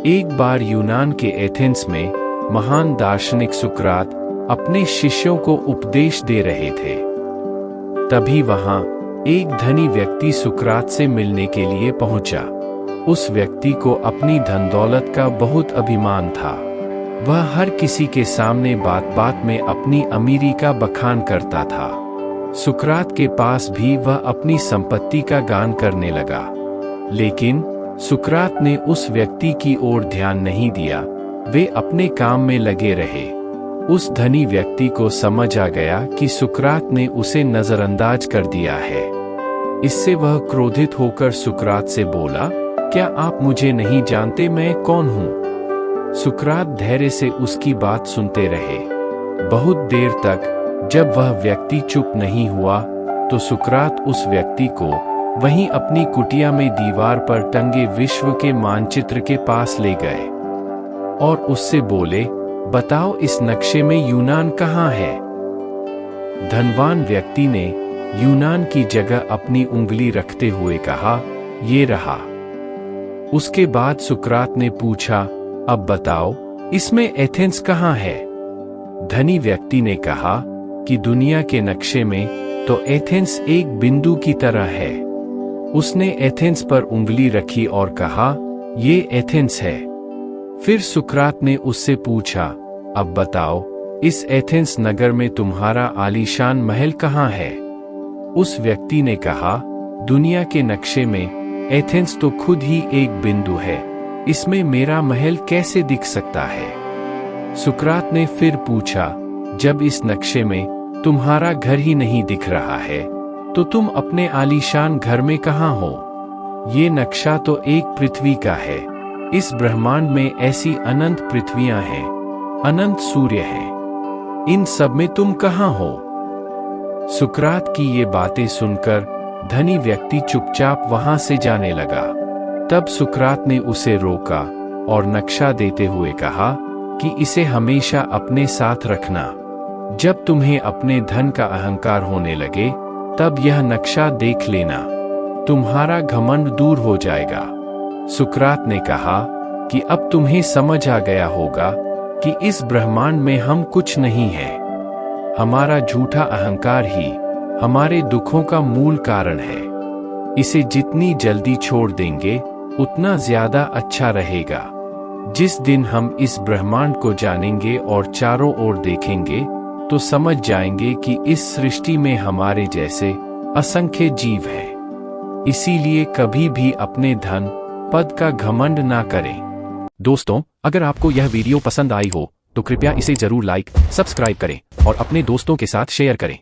एक बार यूनान के एथेंस में महान दार्शनिक सुकरात अपने शिष्यों को उपदेश दे रहे थे। तभी वहां एक धनी व्यक्ति सुकरात से मिलने के लिए पहुंचा। उस व्यक्ति को अपनी धन दौलत का बहुत अभिमान था। वह हर किसी के सामने बात बात में अपनी अमीरी का बखान करता था। सुकरात के पास भी वह अपनी संपत्ति का गान करने लगा, लेकिन सुकरात ने उस व्यक्ति की ओर ध्यान नहीं दिया। वे अपने काम में लगे रहे। उस धनी व्यक्ति को समझ आ गया कि सुकरात ने उसे नजरअंदाज कर दिया है। इससे वह क्रोधित होकर सुकरात से बोला, क्या आप मुझे नहीं जानते मैं कौन हूँ? सुकरात धैर्य से उसकी बात सुनते रहे। बहुत देर तक जब वह व्यक्ति चुप नहीं हुआ तो सुकरात उस व्यक्ति को वहीं अपनी कुटिया में दीवार पर टंगे विश्व के मानचित्र के पास ले गए और उससे बोले, बताओ इस नक्शे में यूनान कहाँ है? धनवान व्यक्ति ने यूनान की जगह अपनी उंगली रखते हुए कहा, ये रहा। उसके बाद सुकरात ने पूछा, अब बताओ इसमें एथेंस कहाँ है? धनी व्यक्ति ने कहा कि दुनिया के नक्शे में तो एथेंस एक बिंदु की तरह है। उसने एथेंस पर उंगली रखी और कहा, ये एथेंस है। फिर सुकरात ने उससे पूछा, अब बताओ इस एथेंस नगर में तुम्हारा आलीशान महल कहाँ है? उस व्यक्ति ने कहा, दुनिया के नक्शे में एथेंस तो खुद ही एक बिंदु है, इसमें मेरा महल कैसे दिख सकता है? सुकरात ने फिर पूछा, जब इस नक्शे में तुम्हारा घर ही नहीं दिख रहा है तो तुम अपने आलीशान घर में कहाँ हो? ये नक्शा तो एक पृथ्वी का है। इस ब्रह्मांड में ऐसी अनंत पृथ्वियां हैं, अनंत सूर्य हैं। इन सब में तुम कहाँ हो? सुकरात की ये बातें सुनकर धनी व्यक्ति चुपचाप वहां से जाने लगा। तब सुकरात ने उसे रोका और नक्शा देते हुए कहा कि इसे हमेशा अपने साथ रखना। जब तुम्हें अपने धन का अहंकार होने लगे तब यह नक्शा देख लेना, तुम्हारा घमंड दूर हो जाएगा। सुकरात ने कहा कि अब तुम्हें समझ आ गया होगा कि इस ब्रह्मांड में हम कुछ नहीं है। हमारा झूठा अहंकार ही हमारे दुखों का मूल कारण है। इसे जितनी जल्दी छोड़ देंगे उतना ज्यादा अच्छा रहेगा। जिस दिन हम इस ब्रह्मांड को जानेंगे और चारों ओर देखेंगे तो समझ जाएंगे कि इस सृष्टि में हमारे जैसे असंख्य जीव हैं। इसीलिए कभी भी अपने धन पद का घमंड ना करें। दोस्तों, अगर आपको यह वीडियो पसंद आई हो तो कृपया इसे जरूर लाइक, सब्सक्राइब करें और अपने दोस्तों के साथ शेयर करें।